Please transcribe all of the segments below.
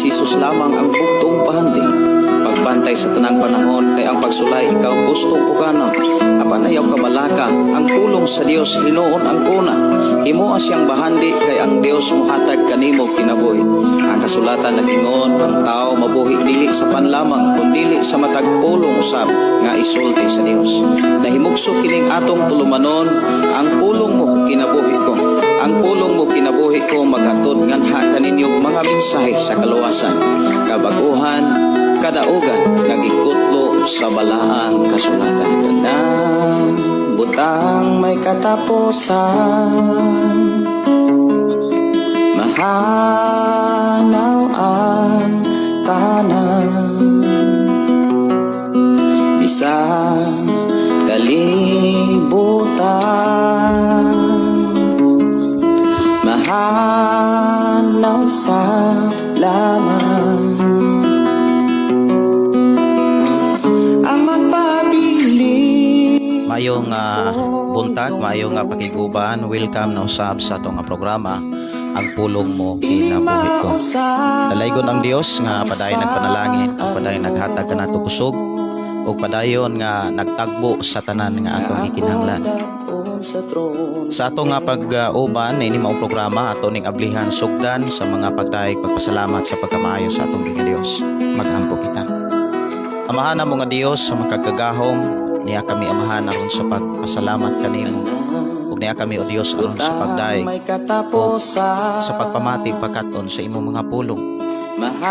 Jesus lamang ang buktong pahandi. Pagbantay sa tanang panahon, kay ang pagsulay ikaw gusto ko kanon. Apanayaw kabalaka, ang pulong sa Dios hinuon ang kuna. Himoa siyang bahandi, kay ang Dios muhatag kanimo kinabuhi. Ang kasulatan nagingon, ang tao mabuhi dili sa panlamang, kundili sa matag pulong usab nga isulti sa Dios. Nahimugso kining atong tulumanon, ang pulong mo kinabuhi ko. Ang pulong mo kinabuhi ko maghatod nganha kaninyong mga mensahe sa kaluwasan, kabaguhan, kadaugan, nagikutlo sa balaang kasulatan. Tanang butang may katapusan, mahanaw ang tanan, bisang kalibutan, mahanaw sa laman. Mayong buntag, mayong pakiguban. Welcome na usab sa atong programa ang pulong mo kinabuhi ko. Dalaygon ang Dios nga padayon nagpanalangin, padayon naghatag kanato kusog, ug padayon nga nagtagbo sa tanan nga atong gikinahanglan. Sa ato nga pag-uban ini maong programa ato ning ablihan sugdan sa mga pagdaig pagpasalamat sa pagkamaayo sa atong Ginoong Dios. Magampo kita. Amahan mo nga Dios sa makagagahom, niya kami amahan aron sa pagpasalamat kanimo, ug niya kami o Dios aron sa pagdaig ug sa pagpamati pagkaton sa imong mga pulong.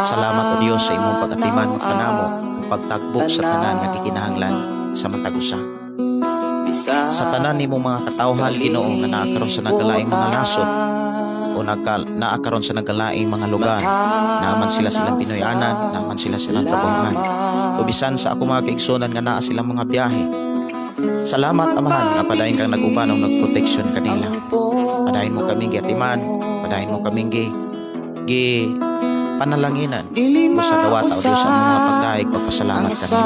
Salamat o Dios sa imong pag-atiman kanamo ug pagtagbok sa tanan nga gikinahanglan sa matag usa. Sa tanan nimo mga katawhan Ginoo nga naa karon sa nagalaing mga nasod o naa karon sa nagalaing mga lugar, naaman sila silang Pinoyanan, naaman sila silang trabahohan, o bisan sa ako mga kaigsunan nga naa silang mga biyahe. Salamat Amahan nga padayon kang nag-uban o nagproteksyon kanila. Padayon mo kaming giatiman, padayon mo kaming gi panalanginan o sa dawata o Dios ang mga pagdaig pagpasalamat kanimo.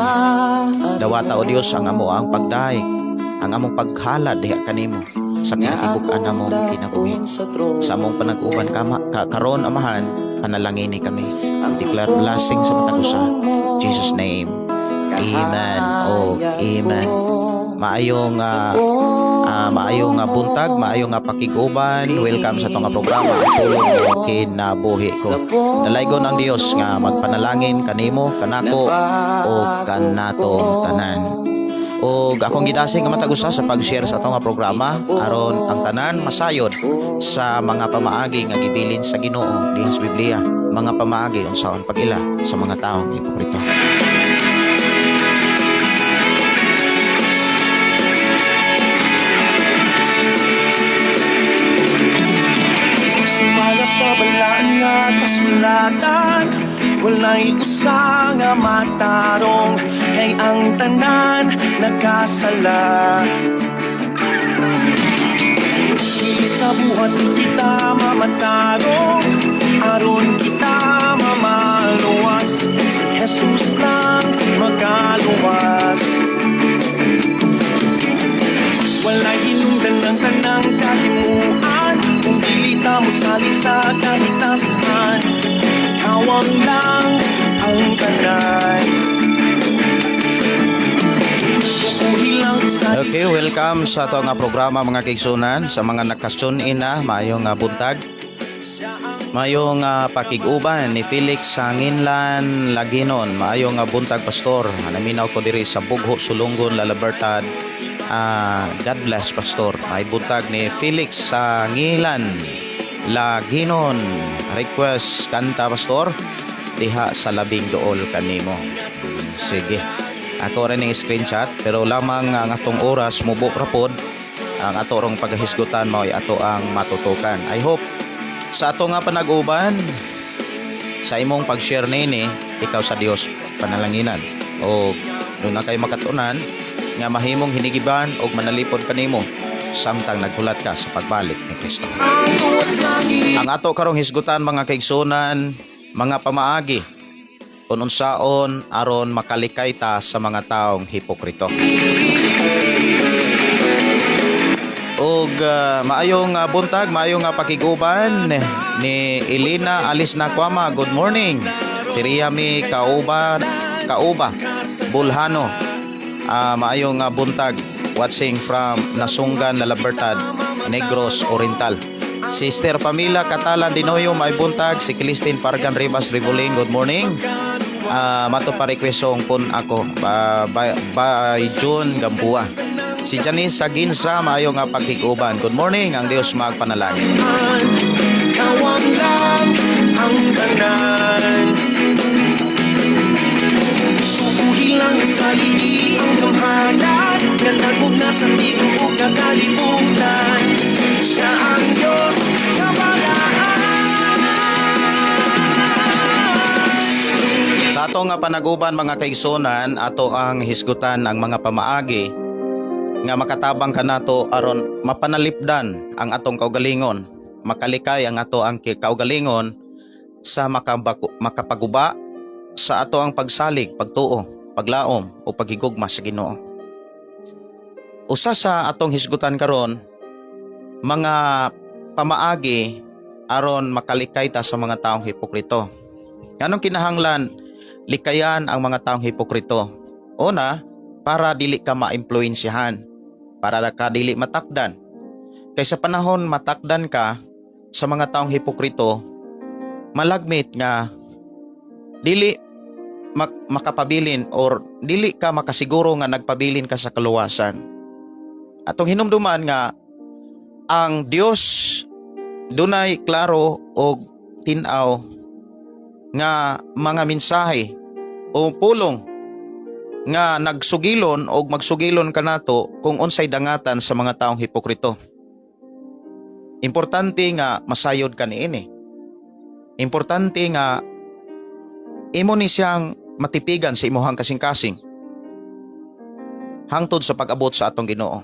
Dawata o Dios ang amo ang pagdaig, ang among paghalad diha kanimo sa kinatibuk-an namong kinabuhi. Sa among panag-uban karon Amahan, panalangini kami. Declare blessing sa matag usa. Jesus name. Amen. Oh, amen. Maayong buntag, maayong pakiguban. Welcome sa tong programa ang pulong mo kinabuhi ko. Dalaygon ang Dios nga magpanalangin kanimo, kanako o kanatong tanan. O akong gidasing nga matag usa sa pag-share sa atong programa aron ang tanan masayod sa mga pamaagi nga gibilin sa Ginoo diha sa Biblia, mga pamaagi unsaon pag-ila sa mga taong hipokrito. Sumala sa balaan nga kasulatan, walay usa nga matarong, kay ang tanan nakasala. Dili sa buhat kita mamatarong, aron kita mamaluwas. Si Jesus lang magaluwas. Walay hinungdan ng tanang kahimuan, kung dili ta mo salig sa kahitasan. Kawang lang ang tanan. Okay, welcome sa ato nga programa mga kaigsunan. Sa mga nakastune-in na, mayong buntag, mayong pakiguban ni Felix Sanginlan Laginon. Mayong buntag pastor. Naminaw ko diri sa Bugho, Sulungon, Lalabertad. God bless pastor. May buntag ni Felix Sanginlan Laginon. Request kanta pastor diha sa labing dool kanimo. Sige. Ako rin yung screenshot, pero lamang ang atong oras mubok rapod ang ato rong paghisgutan mao ay ato ang matutukan. I hope sa ato nga panag-uban sa imong pag-share nini, ikaw sa Dios panalanginan o doon na kayo makatunan nga mahimong hinigiban o manalipod kanimo samtang naghulat ka sa pagbalik ni Kristo. Ang ato karong hisgutan mga kaigsunan, mga pamaagi kung unsaon aron makalikay ta sa mga taong hipokrito. Og maayong buntag, maayong pakiguban ni Elena Alis Nakwama. Good morning. Si Riami Kauba Bulhano. Maayong buntag, watching from Nasunggan, La Libertad, Negros Oriental. Sister Pamila Catalan Dinoyo, may buntag. Si Clistin Pargan Rivas Rivoling, good morning. Mato pa requestong pun ako by June Gambua. Si Janice Saginsa, maayong pagkikuban. Good morning, ang Diyos magpanalangin. Kawang lang ang tanan. Subuhilang sa ligi ang gamhanan, nalagog na sa tigong na kalibutan. Siya ang Diyos sa balaan. Sa ato nga panaguban mga kaigsonan, ato ang hisgutan ang mga pamaagi nga makatabang kanato aron mapanalipdan ang atong kaugalingon, makalikay ang ato ang kaugalingon sa makapaguba sa ato ang pagsalig, pagtuo, paglaom o paghigugma sa Ginoo. Usa sa atong hisgutan karon mga pamaagi aron makalikay ta sa mga taong hipokrito. Anong kinahanglan likayan ang mga taong hipokrito? Una, para dili ka maimpluwensyahan, para ka dili matakdan. Kay sa panahon matakdan ka sa mga taong hipokrito, malagmit nga dili makapabilin or dili ka makasiguro nga nagpabilin ka sa kaluwasan. Atong hinumduman nga ang Dios dunay klaro og tin-aw nga mga mensahe o pulong nga nagsugilon o magsugilon kanato kung unsay dangatan sa mga taong hipokrito. Importante nga masayod ka niini. Importante nga imo ni siyang matipigan sa imuhang kasing-kasing hangtod sa pag-abot sa atong Ginoo.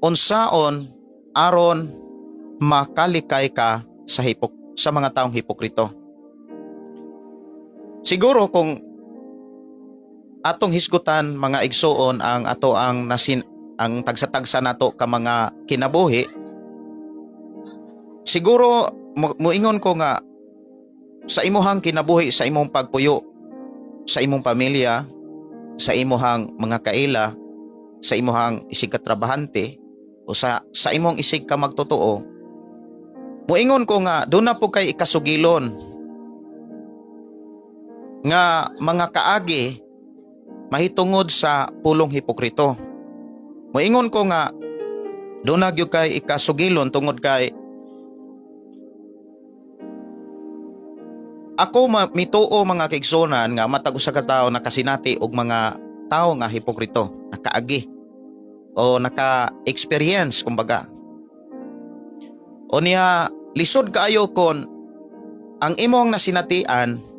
Unsaon aron makalikay ka sa mga taong hipokrito? Siguro kung atong hisgutan mga igsoon ang ato ang tagsa-tagsa nato ka mga kinabuhi, siguro muingon ko nga sa imuhang kinabuhi, sa imong pagpuyo, sa imong pamilya, sa imuhang mga kaila, sa imuhang isig katrabahante o sa imong isig ka magtotoo, muingon ko nga doon na po kay ikasugilon nga mga kaagi mahitungod sa pulong hipokrito. Moingon ko nga doon na gyud kay ikasugilon tungod kay ako mituo mga kaigsonan nga matag usa ka tawo nakasinati og mga tawo nga hipokrito, nakaagi o naka-experience kumbaga. O niya lisod kaayo kon ang imong nasinatian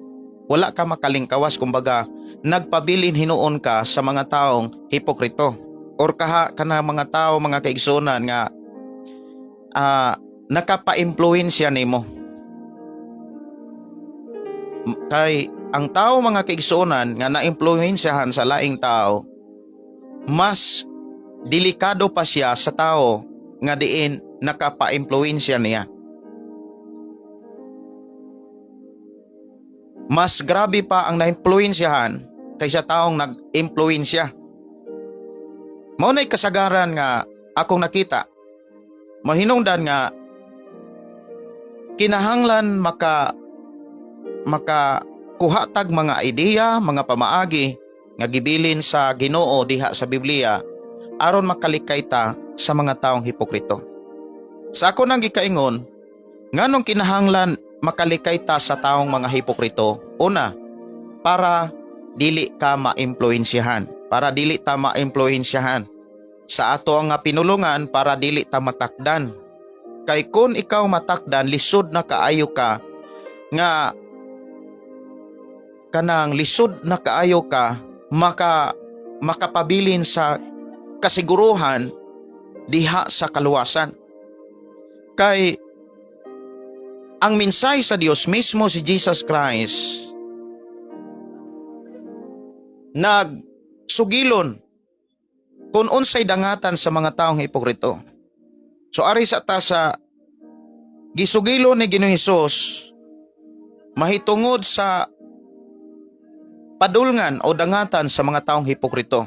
wala ka makalingkawas, kumbaga nagpabilin hinuon ka sa mga taong hipokrito or kana mga tao mga kaigsonan nga nakapa-impluwensya nimo. Kay ang tao mga kaigsonan nga na-impluwensyahan sa laing tao, mas delikado pa siya sa tao nga diin nakapa-impluwensya niya. Mas grabe pa ang na-impluwensyahan kaysa taong nag-impluwensya. Mao na'y kasagaran nga akong nakita. Mahinungdan nga kinahanglan makakuhatag mga ideya, mga pamaagi nga gibilin sa Ginoo diha sa Biblia aron makalikay ta sa mga taong hipokrito. Sa ako nang gikaingon, nganong kinahanglan makalikay ta sa taong mga hipokrito? Una, para dili ka maimpluwensyahan. Para dili ta maimpluwensyahan sa ato nga pinulungan, para dili ta matakdan. Kay kung ikaw matakdan, lisod na kaayo ka nga kanang lisod na kaayo ka makapabilin sa kasiguruhan diha sa kaluwasan. Kay ang mensahe sa Dios mismo si Jesus Christ nagsugilon kung unsay dangatan sa mga taong hipokrito. So ari sa ta sa gisugilo ni Ginoong Hesus mahitungod sa padulngan o dangatan sa mga taong hipokrito.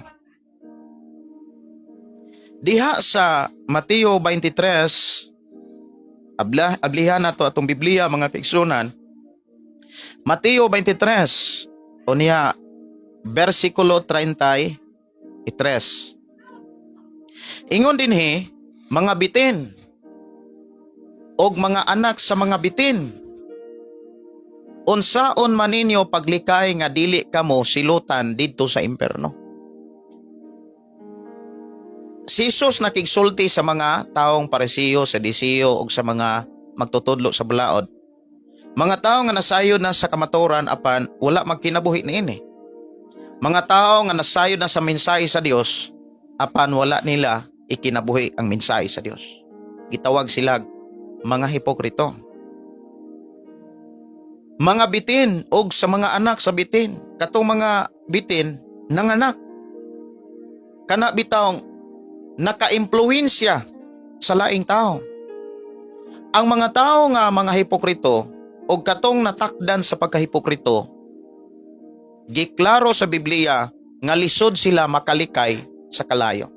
Diha sa Mateo 23, ablihan nato atong Biblia mga kaigsunan. Mateo 23 o niya versikulo 33. Ingon dinhi mga bitin og mga anak sa mga bitin. Unsaon man ninyo paglikay nga dili kamo silutan didto sa impierno. Si Jesus nakigsulti sa mga taong Parisiyo, Sadisiyo ug sa mga magtutudlo sa balaod. Mga tao nga nasayod na sa kamaturan apan wala magkinabuhi niini. Mga tao nga nasayod na sa mensahe sa Dios apan wala nila ikinabuhi ang mensahe sa Dios. Gitawag sila mga hipokrito. Mga bitin og sa mga anak sa bitin. Katong mga bitin nanganak. Kana bitawng naka-impluwensya sa laing tao. Ang mga tao nga mga hipokrito og katong natakdan sa pagkahipokrito, giklaro sa Biblia nga lisod sila makalikay sa kalayo.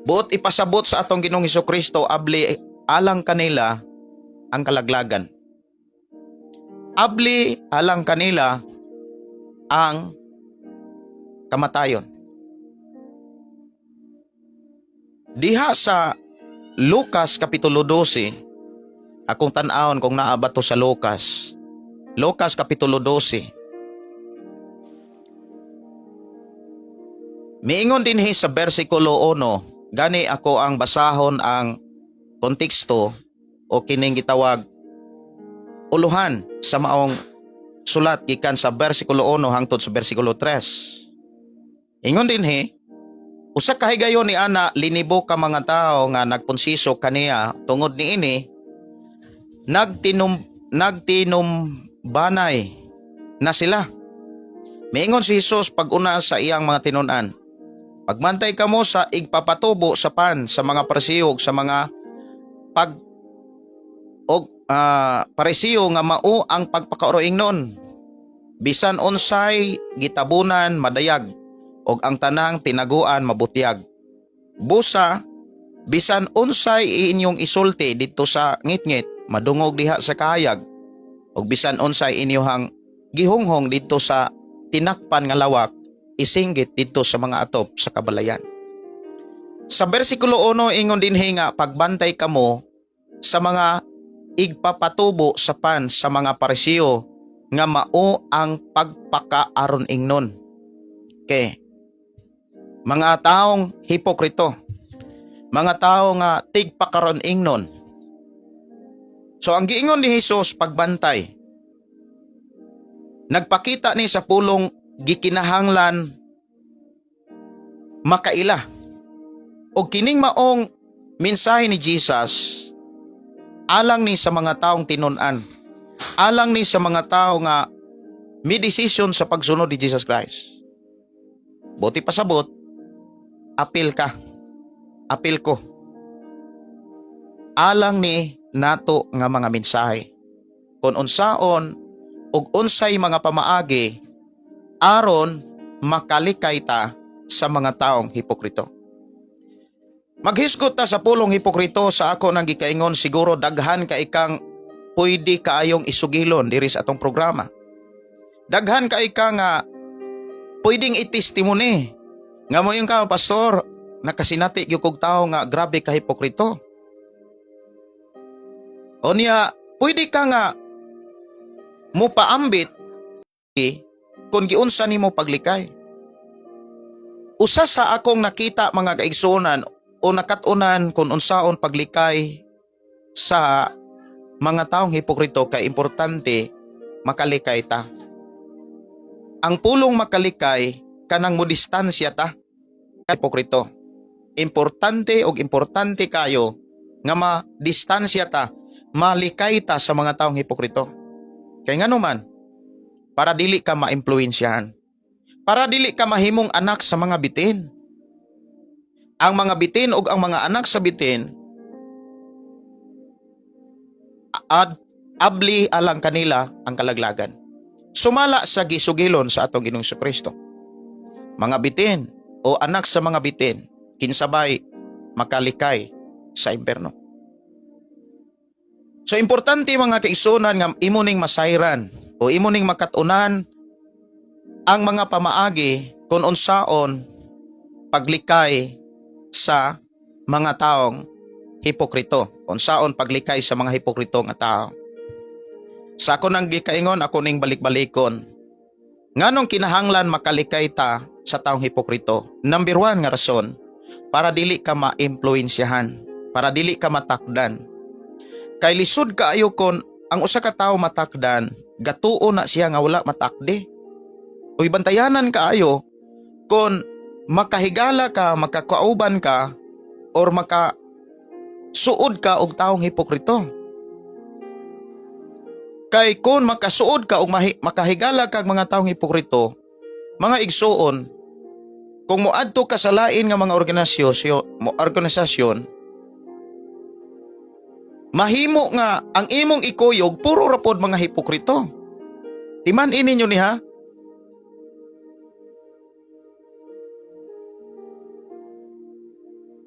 Buot ipasabot sa atong Ginoong Hesukristo abli alang kanila ang kalaglagan. Abli alang kanila ang kamatayon. Diha sa Lucas Kapitulo 12, akong tan-awon kung naabot to sa Lucas. Lucas Kapitulo 12. Miingon dinhi sa versikulo 1, gani ako ang basahon ang konteksto o kining gitawag uluhan sa maong sulat gikan sa versikulo 1 hangtod sa versikulo 3. Ingon dinhi, usa ka higayon ni ana linibo ka mga tao nga nagpunsiso kaniya tungod niini nagtinumbanay na sila. Miingon si Jesus pag-una sa iyang mga tinun-an, pagmantay kamo sa igpapatubo sa pan sa mga Parisiyo sa mga Parisiyo nga mao ang pagpakaoroing nun. Bisan unsay gitabunan madayag og ang tanang tinaguan mabutyag. Busa bisan unsay inyong isulti didto sa ngitngit madungog diha sa kahayag og bisan unsay inyong gihunghong didto sa tinakpan nga lawak isinggit didto sa mga atop sa kabalayan. Sa bersikulo 1 ingon dinhi nga pagbantay kamo sa mga igpapatubo sa pan sa mga Parisiyo nga mao ang pagpakaaron ingnon. Okay. Mga taong hipokrito. Mga tao nga tigpakaron ingnon. So ang giingon ni Jesus pagbantay. Nagpakita ni sa pulong gikinahanglan makaila. O kining maong mensahe ni Jesus alang ni sa mga taong tinun-an. Alang ni sa mga tao nga may desisyon sa pagsunod ni Jesus Christ. Buti pasabot, apil ka. Apil ko. Alang ni nato nga mga mensahe. Kung unsaon ug unsay mga pamaagi aron makalikay ta sa mga taong hipokrito. Maghisgot ta sa pulong hipokrito sa ako nang gikaingon siguro daghan ka ikang pwede kaayong isugilon diri sa atong programa. Daghan ka ika nga pwedeng itestimony nga mo yung ka pastor nakasinati gyud kog tawo nga grabe ka hipokrito. O niya pwede ka nga mo paambit kung giunsa nimo paglikay. Usa sa akong nakita mga kaigsunan o nakatunan kung unsaon paglikay sa mga taong hipokrito kay importante makalikay ta. Ang pulong makalikay kanang modistansya ta hipokrito. Importante kayo nga madistansya ta, malikay ta sa mga taong hipokrito. Kay ngano man para dili ka maimpluwensyahan. Para dili ka mahimong anak sa mga bitin. ang mga bitin ug ang mga anak sa bitin at abli alang kanila ang kalaglagan. Sumala sa gisugilon sa atong Ginoong Kristo. Mga bitin o anak sa mga bitin, kinsabay makalikay sa impierno. So importante mga kaigsunan nga imo ning masayran o imo ning makatunan ang mga pamaagi kung unsaon paglikay sa mga taong hipokrito. Unsaon paglikay sa mga hipokrito nga tao. Sa ako nang gikaingon, ako ning balik-balikon. Nganong kinahanglan makalikay ta sa taong hipokrito? Number 1 nga rason, para dili ka ma-impluensyahan, para dili ka matakdan. Kay lisod kaayo kon ang usa ka tawo matakdan, gatuo na siya nga wala matakdi. Uy bantayanan kaayo kon makahigala ka, makakauban ka, or makasuod ka og taong hipokrito. Kay kung makasuod ka o makahigala kag mga taong hipokrito, mga igsuon, kung moadto ka sa lain nga mga organisasyon, mahimo nga ang imong ikuyog puro rapod mga hipokrito. Timan ininyo niha.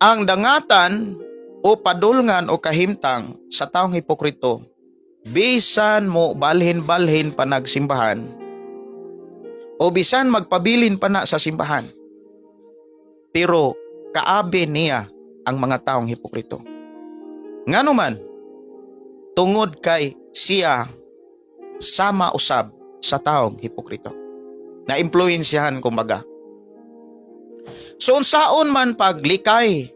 Ang dangatan o padulngan o kahimtang sa taong hipokrito, bisan mo balhin-balhin pa nagsimbahan o bisan magpabilin pa na sa simbahan, pero kaabi niya ang mga taong hipokrito. Ngano man, tungod kay siya sama usab sa taong hipokrito. Na-impluensyahan kumbaga. So unsaon man paglikay,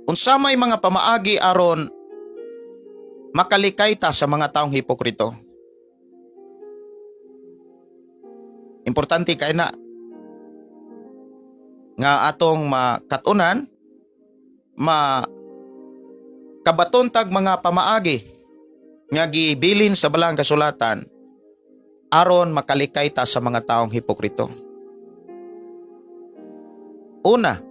unsa may mga pamaagi aron makalikay ta sa mga taong hipokrito. Importante kay na nga atong makatunan, kabaton tag mga pamaagi nga gibilin sa balang kasulatan aron makalikay ta sa mga taong hipokrito. Una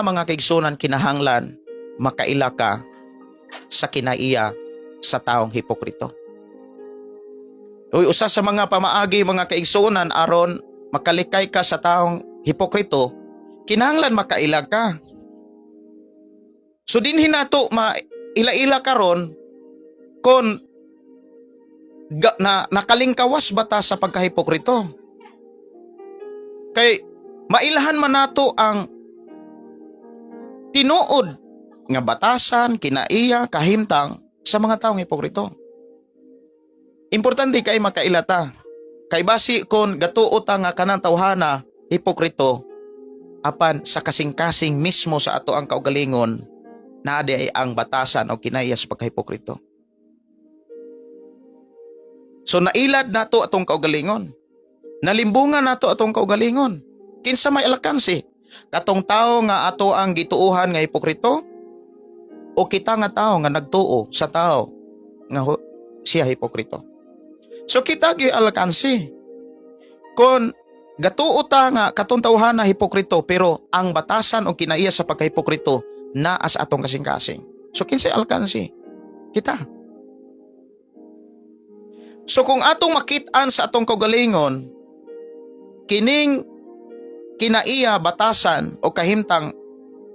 mga kaigsunan, kinahanglan makaila ka sa kinaiya sa taong hipokrito. Uy, usa sa mga pamaagi mga kaigsunan aron makalikay ka sa taong hipokrito, kinahanglan makailag ka. So dinhi nato maila-ila karon kon nakalingkawas bata sa pagkahipokrito. Kay mailahan man nato ang tinuod nga batasan, kinaiya, kahimtang sa mga taong hipokrito. Importante kay makailata. Kay basi kon gatuo ta nga kanang tawhana hipokrito, apan sa kasing-kasing mismo sa ato ang kaugalingon, naadi ay ang batasan o kinaiya sa pagkahipokrito. So nailad nato atong kaugalingon. Nalimbungan nato atong kaugalingon. Kinsa may alkansi? Katong tao nga ato ang gituuhan nga hipokrito, o kita nga tao nga nagtuo sa tao nga siya hipokrito. So kita gi alkansi. Kon gatuo ta nga katong tawhana hipokrito, pero ang batasan o kinaiya sa pagkahipokrito naa sa atong kasing-kasing. So kinsay alkansi? Kita. So kung atong makit-an sa atong kaugalingon, kining kinaiya, batasan o kahimtang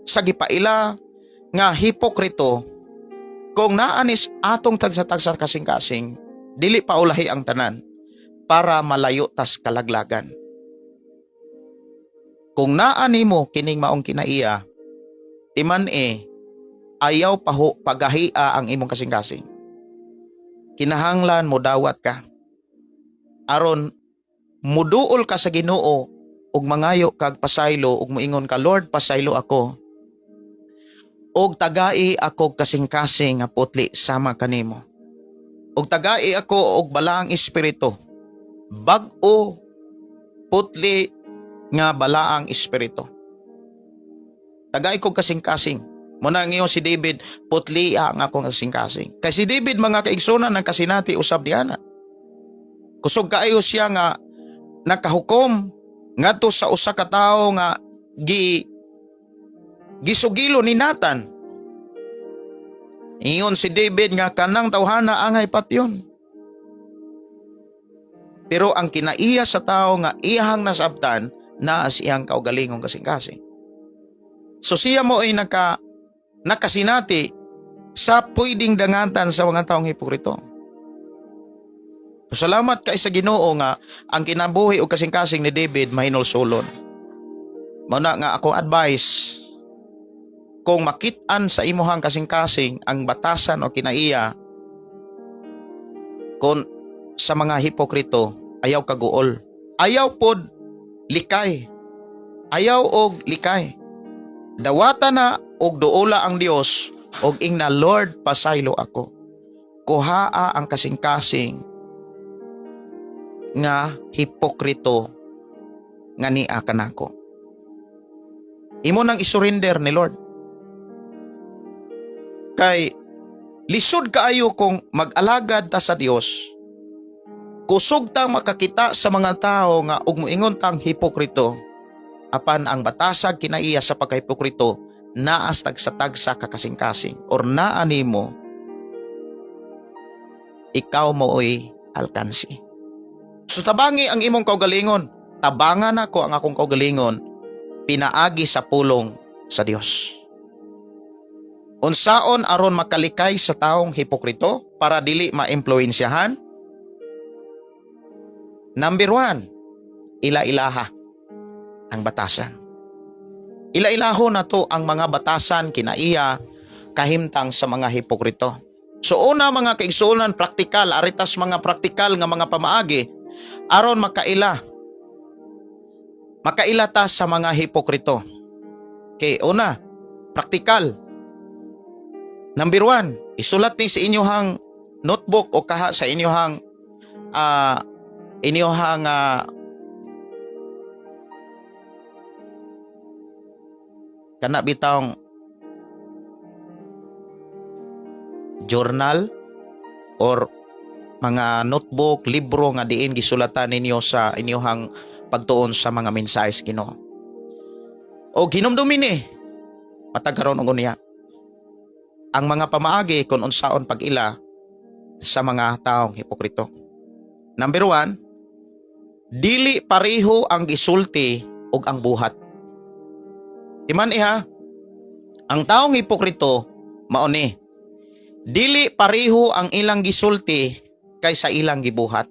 sa gipaila nga hipokrito, kung naanis atong tagsa-tagsa kasing-kasing, dili pa ulahi ang tanan para malayo tas kalaglagan. Kung naani mo kining maong kinaiya, timan ayaw pagahia ang imong kasing-kasing. Kinahanglan mo dawat ka aron muduol ka sa Ginoo ug mangayo kag pasaylo ug moingon ka, Lord, pasaylo ako. Og tagai ako kasing-kasing nga putli sama kanimo. Og tagai ako og balaang espiritu. Bag-o putli nga balaang espiritu. Tagai ko kasing-kasing. Muna ngayon si David, putli ang akong kasing-kasing. Kay si David mga kaigsunan ng kasinati usab diana. Kusog kaayo siya nga nakahukom ngadto sa usa ka tawo nga gisugilo ni Nathan. Ingon si David nga kanang tawhana angay patyon. Pero ang kinaiya sa tao nga iyang nasabtan na siyang kaugalingong kasing-kasing. So siya mo ay nakasinati sa pwedeng dangatan sa mga taong hipokrito. So, salamat kay sa Ginoo nga ang kinabuhi o kasing-kasing ni David mahinulsulon. Muna nga ako advice, kung makitaan sa imuhang kasing-kasing ang batasan o kinaiya kung sa mga hipokrito, ayaw kaguol. Ayaw pod likay. Ayaw og likay. Dawata na og duola ang Dios og ingna Lord pasaylo ako. Kuhaa ang kasing-kasing nga hipokrito nga niya kanako. Imo nang isurrender ni Lord. Kay lisod kaayo kung mag-alagad ta sa Dios. Kusog tang makakita sa mga tao nga ug moingon tang hipokrito. Apan ang batasag kinaiya sa pagkahipokrito naas tagsa-tagsa ka kasing-kasing or naa nimo ikaw mooy alkansi. So tabangi ang imong kaugalingon. Tabangan ako ang akong kaugalingon pinaagi sa pulong sa Dios. Unsaon aron makalikay sa taong hipokrito para dili maimpluwensyahan? Number 1, ila-ilaha ang batasan. Ila-ilaho na to ang mga batasan kinaiya kahimtang sa mga hipokrito. So una mga kaigsuonan praktikal, aritas mga praktikal nga mga pamaagi aron makaila ta sa mga hipokrito. Okay, una, praktikal. Number 1, isulat ni sa inyohang notebook o kaha sa inyohang kana bitawng journal or mga notebook, libro nga diin gisulatan ninyo sa inyohang pagtuon sa mga mensahe sa Ginoo. O hinumdumi ni matag karon og unya ang mga pamaagi kung unsaon pag-ila sa mga taong hipokrito. Number 1, dili pareho ang gisulti ug ang buhat. Timan iha, ang taong hipokrito mao ni dili pareho ang ilang gisulti kaysa ilang gibuhat.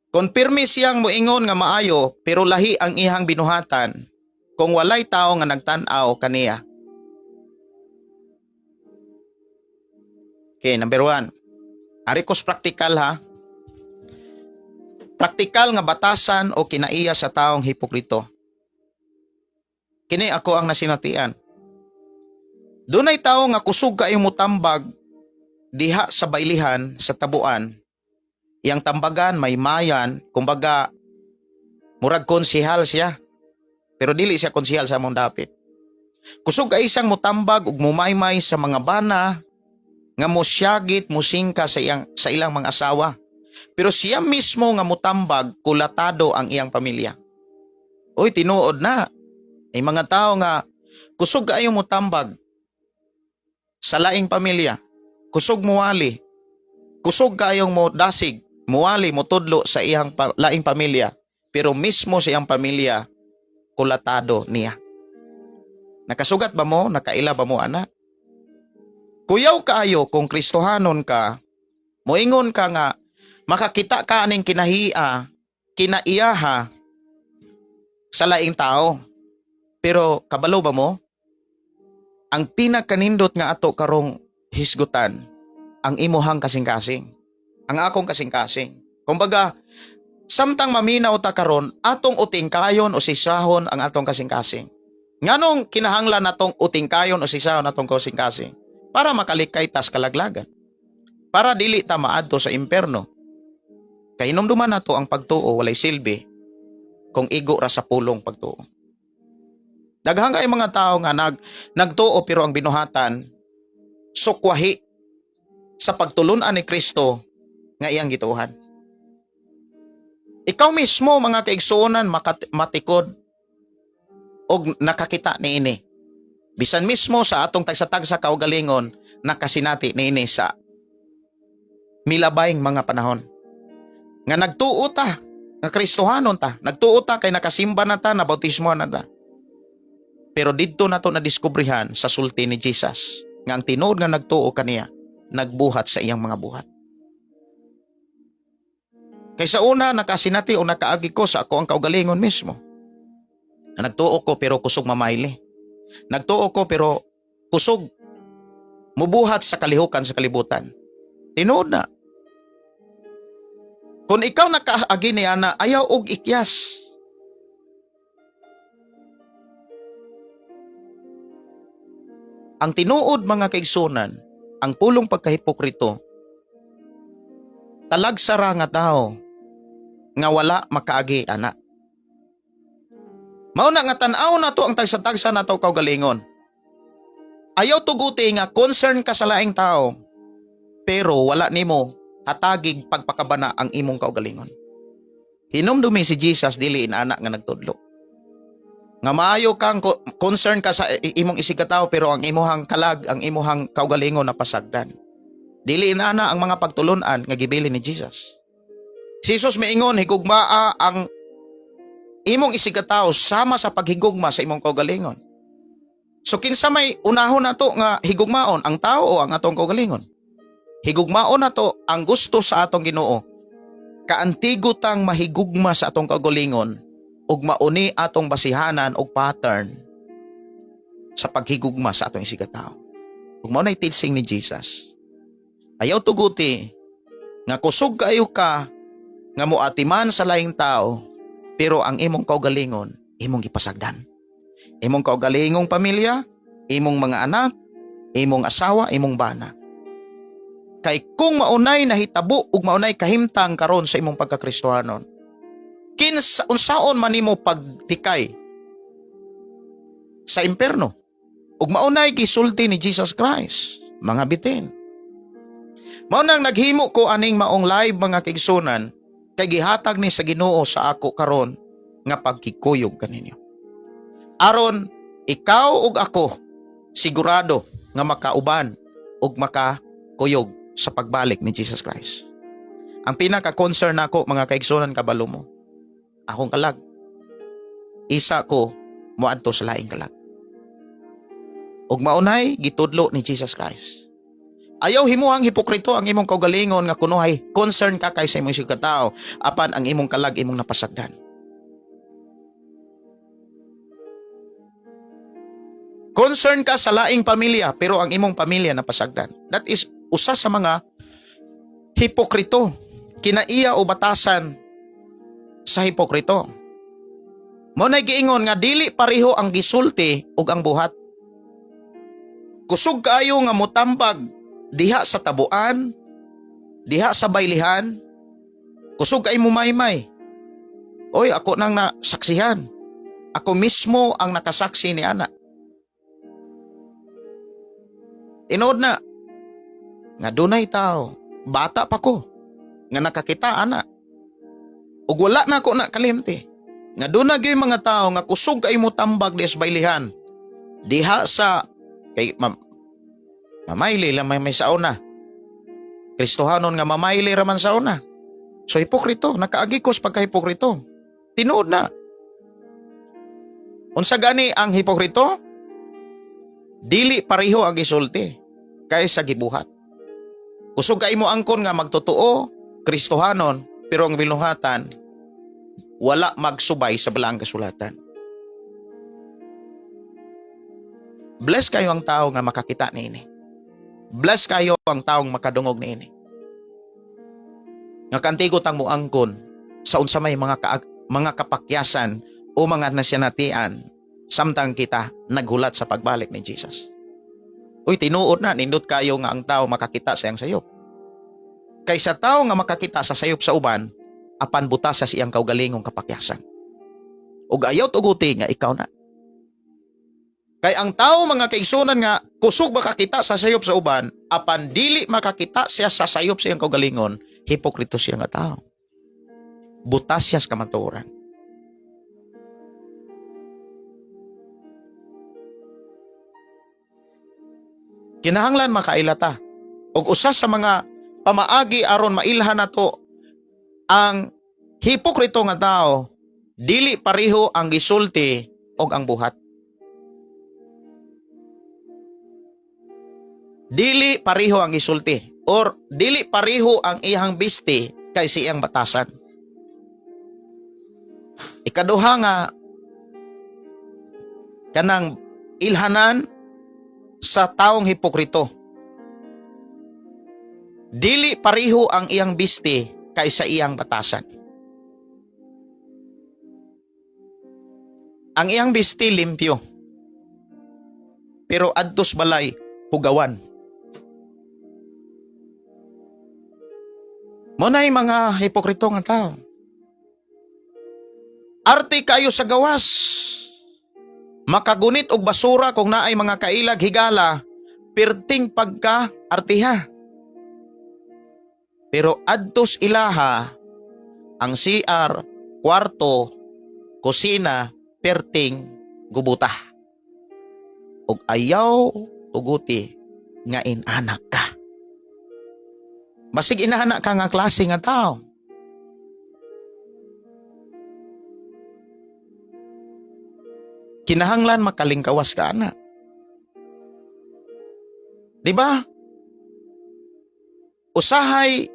Kung pirmi siyang moingon nga maayo pero lahi ang ihang binuhatan, kung walay tao nga nagtan-aw kaniya. Okay, number 1. Arikos praktikal ha. Praktikal nga batasan o kinaiya sa taong hipokrito. Kini ako ang nasinatian. Dunay tao nga kusog kaayo motambag diha sa bailihan sa tabuan. Iyang tambagan may mayan, kumbaga murag konsehal siya. Pero dili siya konsehal sa among dapit. Kusog kay isang motambag ug mumaymay sa mga bana nga mosyagit musingka sa ilang mga asawa. Pero siya mismo nga motambag kulatado ang iyang pamilya. Oy, tinuod na. Ay mga tao nga kusog kaayo motambag sa laing pamilya. Kusog muwali. Kusog kaayong mo dasig, muwali, motudlo sa iyang laing pamilya. Pero mismo sa iyang pamilya, kulatado niya. Nakasugat ba mo? Nakaila ba mo, anak? Kuyaw kaayo kung Kristohanon ka, moingon ka nga, makakita ka aning kinaiyaha sa laing tao. Pero kabalo ba mo? Ang pinagkanindot nga ato karong hisgutan, ang imuhang kasing-kasing. Ang akong kasing-kasing. Kumbaga, samtang maminaw ta karon, atong utingkayon o sisahon ang atong kasing-kasing. Nganong kinahanglan natong utingkayon o sisahon atong kasing-kasing? Para makalikay tas kalaglagan. Para dili ta maadto sa impierno. Kay hinumduman nato ang pagtuo walay silbi kung igo ra sa pulong pagtuo. Daghang kay mga tao nga nagtuo pero ang binuhatan sukwahi sa pagtulun-an ni Kristo nga iyang gituhan. Ikaw mismo mga kaigsuonan matikod og nakakita niini. Bisan mismo sa atong tagsa-tagsa kaugalingon nakasinati niini sa milabayng mga panahon. Nga nagtuo ta, nga Kristohanon ta, nagtuo ta kay nakasimba na ta, nabautismo na ta. Pero dito na to nadiskubrihan sa sulti ni Jesus nga ang tinuod nga nagtuo kaniya nagbuhat sa iyang mga buhat. Kaysa una nakasinati o nakaagi ko sa ako ang kaugalingon mismo. Nagtuo ko pero kusog mamayli. Nagtuo ko pero kusog mubuhat sa kalihukan sa kalibutan. Tinuod na. Kung ikaw nakaagi niya na ayaw og ikyas. Ang tinuod mga kaigsunan, ang pulong pagkahipokrito, talag sara nga tao nga wala makaagi ana. Mao na nga tan-aw na to ang tagsa-tagsa na to kaugalingon. Ayaw tuguti nga concern ka sa laing tao, pero wala nimo hatagig pagpakabana ang imong kaugalingon. Hinumdumi si Jesus dili inana nga nagtudlo. Nga maayo kang concern ka sa imong isigataw pero ang imuhang kalag, ang imuhang kaugalingon na pasagdan. Dili inana ang mga pagtulunan nga gibilin ni Jesus. Si Jesus miingon higugmaa ang imong isigataw sama sa paghigugma sa imong kaugalingon. So kinsa may unahon nato nga higugmaon, ang tao o ang atong kaugalingon? Higugmaon nato ang gusto sa atong Ginoo. Kaantigo tang mahigugma sa atong kaugalingon ug mauni atong basihanan og pattern sa paghigugma sa atong isigataw. Ug mao nay teaching ni Jesus. Ayaw tuguti nga kusog kaayo ka nga moatiman sa laing tao pero ang imong kaugalingon imong gipasagdan. Imong kaugalingong pamilya, imong mga anak, imong asawa, imong bana. Kay kung maunay nahitabo ug maunay kahimtang karon sa imong pagkakristohanon, kinsa unsaon man nimo pagtikay sa imperno ug maunay gisulti ni Jesus Christ, mga bitin. Mao nang naghimo ko aning maong live mga kaigsunan kay gihatag ni sa Ginoo sa ako karon nga pagkikuyog kaninyo. Aron ikaw ug ako sigurado nga makauban ug makakuyog sa pagbalik ni Jesus Christ. Ang pinaka-concern nako mga kaigsunan kabalo mo, akong kalag. Isa ko moadto sa laing kalag. Ug maunay gitudlo ni Jesus Christ. Ayaw himuhang hipokrito ang imong kaugalingon nga kunohay concern ka kay sa imong sigataw apan ang imong kalag imong napasagdan. Concern ka sa laing pamilya pero ang imong pamilya napasagdan. That is usa sa mga hipokrito. Kinaiya o batasan sa hipokrito. Mao nay giingon nga dili pareho ang gisulti ug ang buhat. Kusog kaayo nga motambag diha sa tabuan, diha sa baylihan. Kusog kay mo maymay. Oy, ako nang nasaksihan. Ako mismo ang nakasaksi ni ana. Inood na nga dunay tao, bata pa ko, nga nakakita ana. Ug wala na ako nakalimti. Nga dunay gyud mga tao nga kusog kay mo tambag di sa baylihan. Diha sa kay mamayli lang may sauna. Kristohanon nga mamayli raman sauna. So hipokrito, nakaagikos pagka-hipokrito. Tinuod na. Unsa gani ang hipokrito? Dili pareho ang gisulti kaysa gibuhat. Kusog kay mo angkon nga magtotoo, Kristohanon, pero ang binuhatan wala magsubay sa balaang kasulatan. Bless kayo ang tao nga makakita niini. Bless kayo ang taong makadungog niini. Nga kantigot ang muangkon sa unsa may mga kapakyasan o mga nasinatian samtang kita naghulat sa pagbalik ni Jesus. Uy, tinuod na, nindot kayo nga ang tao makakita sa iyang sayop. Kaysa tao nga makakita sa sayop sa uban, apan butas sa siyang kaugalingong kapakyasan. Ug ayaw tuguti nga ikaw na. Kay ang tao mga kaigsunan nga kusog makakita sa sayop sa uban, apan dili makakita siya sa sayop sa iyang kaugalingon, hipokrito siya nga tao. Butasyas kamatuoran. Kinahanglan makailata. Og usa sa mga pamaagi aron mailhan nato ang hipokrito nga tao, dili pareho ang gisulti og ang buhat. Dili pareho ang gisulti or dili pareho ang iyang bisti kay siyang batasan. Ikaduha nga kanang ilhanan sa taong hipokrito. Dili pareho ang iyang bisti kaysa iyang batasan. Ang iyang bisti limpyo, pero adtos balay hugawan. Munay mga hipokrito nga tao. Arte kayo sa gawas. Makagunit og basura kung naay mga kailag higala, perting pagka-artiha. Pero adtos ilaha ang CR, kwarto, kusina, perting gubuta. Og ayaw tuguti nga inanak ka. Basig inanak ka nga klase nga tao. Kinahanglan makalingkawas ka na. Diba? Usahay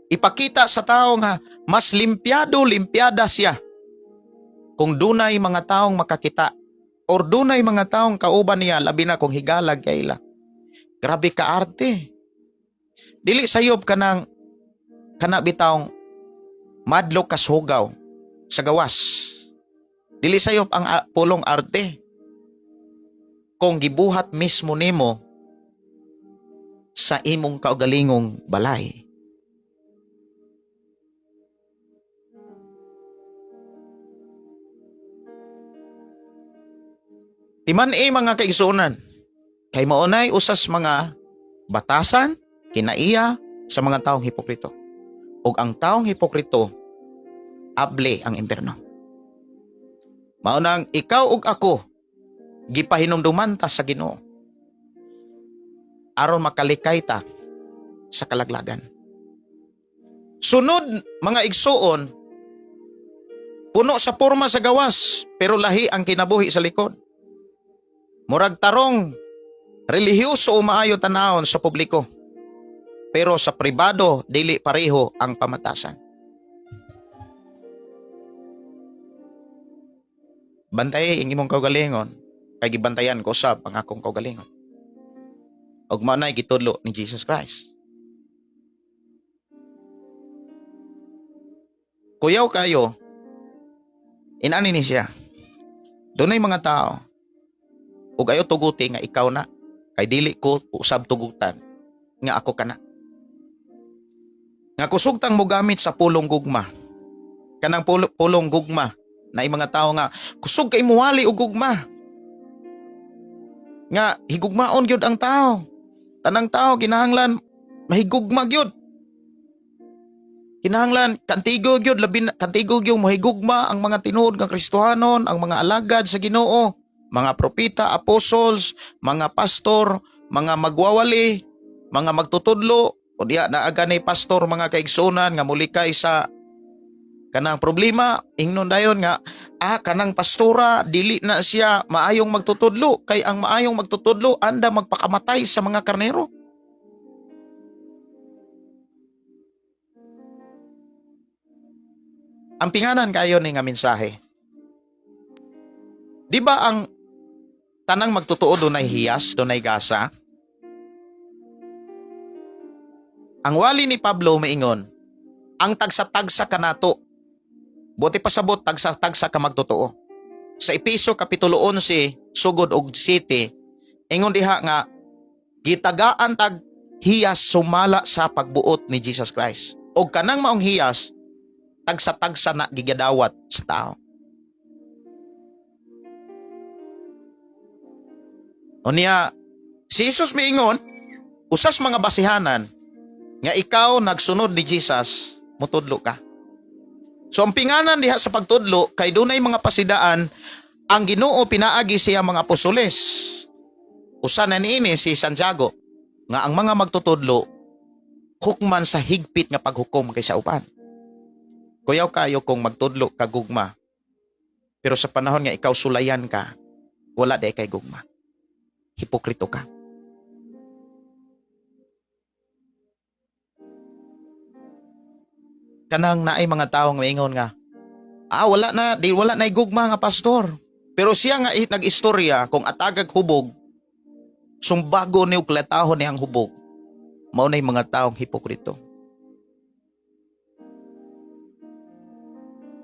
ipakita sa tao nga mas limpyada siya kung dunay mga taong makakita or dunay mga taong kauban niya, labi na kung higalag kaila. Grabe ka arte. Dili sayob ka ng kanabitawng madlok kas hugaw sa gawas. Dili sayop ang pulong arte. Kung gibuhat mismo nimo sa imong kaugalingong balay. Timan mga kaigsunan, kay maunay usas mga batasan, kinaiya sa mga taong hipokrito. Ug ang taong hipokrito, able ang impierno. Maunang ikaw ug ako, gipahinumduman ta sa Ginoo aron makalikay ta sa kalaglagan. Sunod mga igsuon, puno sa porma sa gawas, pero lahi ang kinabuhi sa likod. Murag tarong relihiyoso o maayo tanahon sa publiko, pero sa pribado dili pareho ang pamatasan. Bantay ang imong kaugalingon, kay gibantayan ko usab ang akong kaugalingon. Og manay gitudlo ni Jesus Christ. Kuyaw kayo, inani ni siya. Dunay mga tao, ug ayo tuguti nga ikaw na, kay dili ko usab tugutan nga ako kana. Nga kusugtang mo gamit sa pulong gugma. Kanang pulong gugma na mga tao nga kusog kay muwali og gugma. Nga higugmaon gyud ang tao. Tanang tao kinahanglan mahigugma gyud. Kinahanglan kantigo gyud, labi na kantigo gyud mahigugma ang mga tinuod nga Kristohanon, ang mga alagad sa Ginoo, mga propeta, apostles, mga pastor, mga magwawali, mga magtutudlo, o diya naaga ni pastor mga kaigsunan nga mulikay sa kanang problema, ingnon dayon nga kanang pastora dili na siya maayong magtutudlo, kay ang maayong magtutudlo anda magpakamatay sa mga karnero. Ang pinganan kayo ni nga mensahe. Di ba ang tanang magtutuo dunay hiyas, dunay gasa? Ang wali ni Pablo maingon, ang tagsa-tagsa kanato. Buti pasabot tagsa-tagsa ka magtutuo. Sa Epeso kapitulo 11, sugod og 7, ingon diha nga gitagaan tag hiyas sumala sa pagbuot ni Jesus Christ. Og kanang maong hiyas tagsa-tagsa na gigadawat sa tao. Unya, si Jesus miingon, usas mga basihanan, nga ikaw nagsunod ni Jesus, mutudlo ka. So ang pinganan diha sa pagtudlo kay dunay mga pasidaan ang Ginoo pinaagi siya mga apostoles. Usa na niini si Santiago nga ang mga magtutudlo hukman sa higpit nga paghukom kaysa uban. Kuyaw kayo kung magtudlo ka gugma. Pero sa panahon nga ikaw sulayan ka, wala day kay gugma. Hipokrito ka. Kanang naay mga taong maingon nga, wala na gugma nga pastor. Pero siya nga nag-istorya kung atagag hubog, sumbago ni uklatahon ni ang hubog. Mao nay mga taong hipokrito.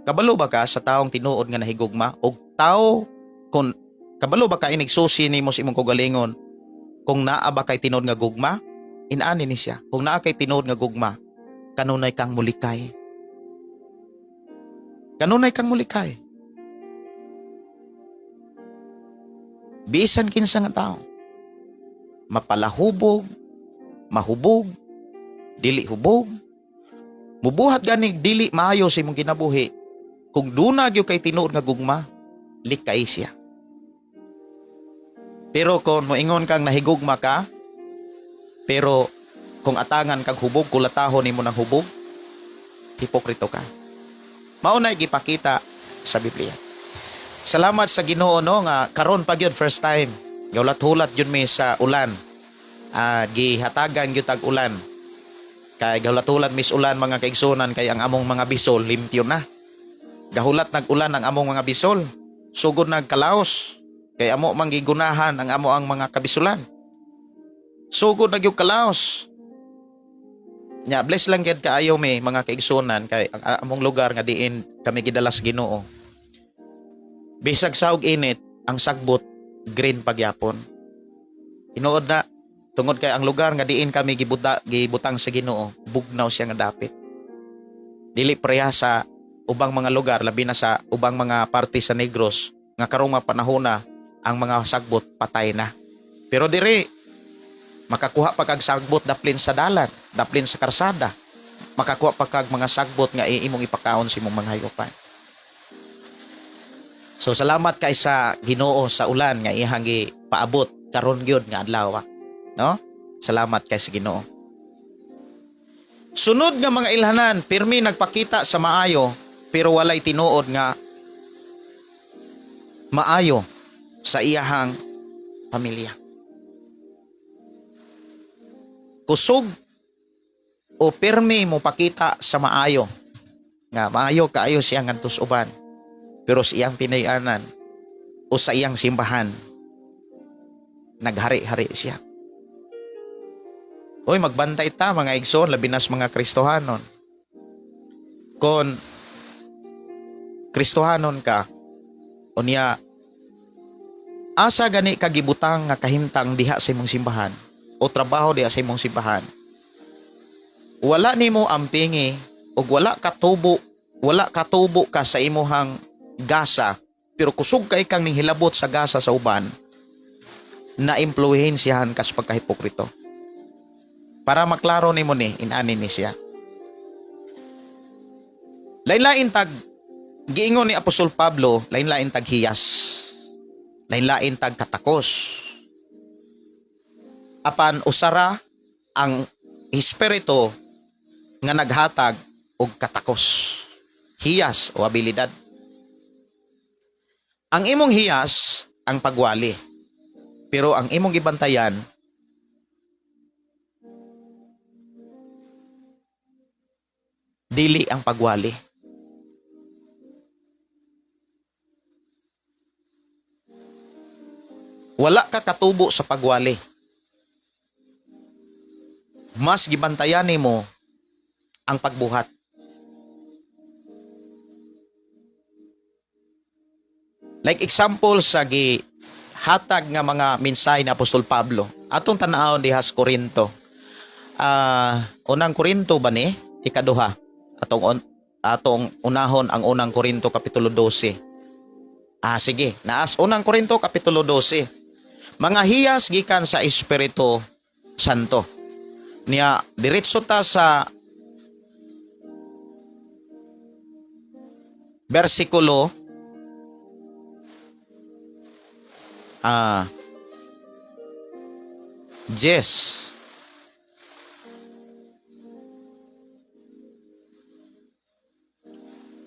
Kabalo ba ka sa taong tinuod nga nahigugma? O tao, kung kabalo ba ka inigsusi ni mo sa imong kagalingon, kung naa ba kay tinuod nga gugma? Inani ni siya. Kung naa kay tinuod nga gugma, kanunay kang mulikay. Kanunay kang mulikay. Bisan kinsa nga tao. Mapalahubog, mahubog, dili hubog. Mubuhat gani dili maayo sa imong kinabuhi. Kung duna gyud kay tinuod nga gugma, likay siya. Pero kung moingon kang nahigugma ka, pero kung atangan kag hubog, kulatahon nimo ng hubog, hipokrito ka. Mao nay gipakita sa Biblia. Salamat sa Ginoo no nga karon pa gyud first time. Gawlat-hulat gyud mi sa ulan. Gihatagan gyud tag ulan. Kay gawlat-hulat mis ulan mga kaigsunan kay ang among mga bisol limpyo na. Gahulat nag-ulan ang among mga bisol. Sugod nagkalaos. Kay amo manggigunahan ang amo ang mga kabisulan. Sugod nagyug kalaos. Nya bless lang gyud kaayo mi mga kaigsunan kay ang among lugar nga diin kami gidalas Ginoo. Bisag saog init ang sagbot green pagyapon. Tinuod na tungod kay ang lugar nga diin kami gibutang sa Ginoo, bugnaw siya nga dapit. Dili pareha sa ubang mga lugar labi na sa ubang mga parte sa Negros nga karong mga panahona ang mga sagbot patay na. Pero diri makakuha pa kag sagbot daplin sa dalan, daplin sa karsada. Makakuha pa kag mga sagbot nga imong ipakaon sa imong mga hayupan. So salamat kay sa Ginoo sa ulan nga iyang paabot karon gyud nga adlaw, no? Salamat kay sa Ginoo. Sunod nga mga ilhanan, pirmi nagpakita sa maayo pero walay tinuod nga maayo sa iyahang pamilya. Kusog o pirmi mo pakita sa maayo nga maayo kaayo siya ngantos uban pero sa iyang pinayanan o sa iyang simbahan naghari-hari siya. Oy, magbantay ta mga igsoon labi nas mga Kristohanon. Kon Kristohanon ka unya asa gani kagibutang nga kahimtang diha sa imong simbahan o trabaho diha sa imong simbahan. Wala nimo ampingi ug wala katubo ka sa imuhang gasa pero kusog kay kang ninghilabot sa gasa sa uban na impluwensyahan ka sa pagkahipokrito. Para maklaro nimo ni inani ni siya. Lain-lain tag giingon ni Apostol Pablo, lain-lain tag hiyas. Lain-lain tag katakos. Apan usara ang espiritu nga naghatag og katakos. Hiyas o abilidad. Ang imong hiyas ang pagwali. Pero ang imong gibantayan dili ang pagwali. Wala ka katubo sa pagwali. Mas gibantayan nimo ang pagbuhat. Like example sa gihatag nga mga mensahe ni Apostol Pablo. Atong tan-awon diha sa Korinto. Unang Korinto ba ni? Ikaduha. Atong unahon ang unang Korinto kapitulo 12. Sige. Naas unang Korinto kapitulo 12. Mga hiyas gikan sa Espiritu Santo. Niya diretso ta sa versikulo 10.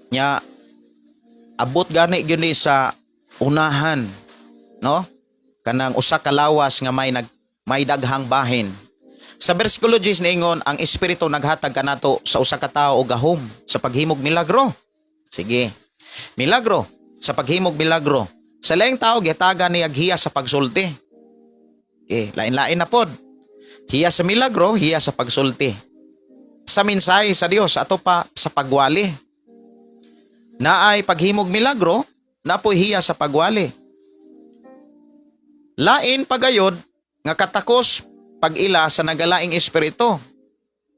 Nya abot gani gyud ni sa unahan, no? Kanang usa ka lawas nga may daghang bahin. Sa bersikulo 10 niingon ang espiritu naghatag kanato sa usa ka tawo og gahom sa paghimog milagro. Sige. Milagro sa paghimog milagro. Sa laing tao gihatagan ni hiya sa pagsulti. Lain-lain na pod. Hiya sa milagro, hiya sa pagsulti. Sa mensahe sa Dios ato pa sa pagwali. Naay paghimog milagro, napoy hiya sa pagwali. Lain pagayod nga katakos pag-ila sa nagalaing espiritu.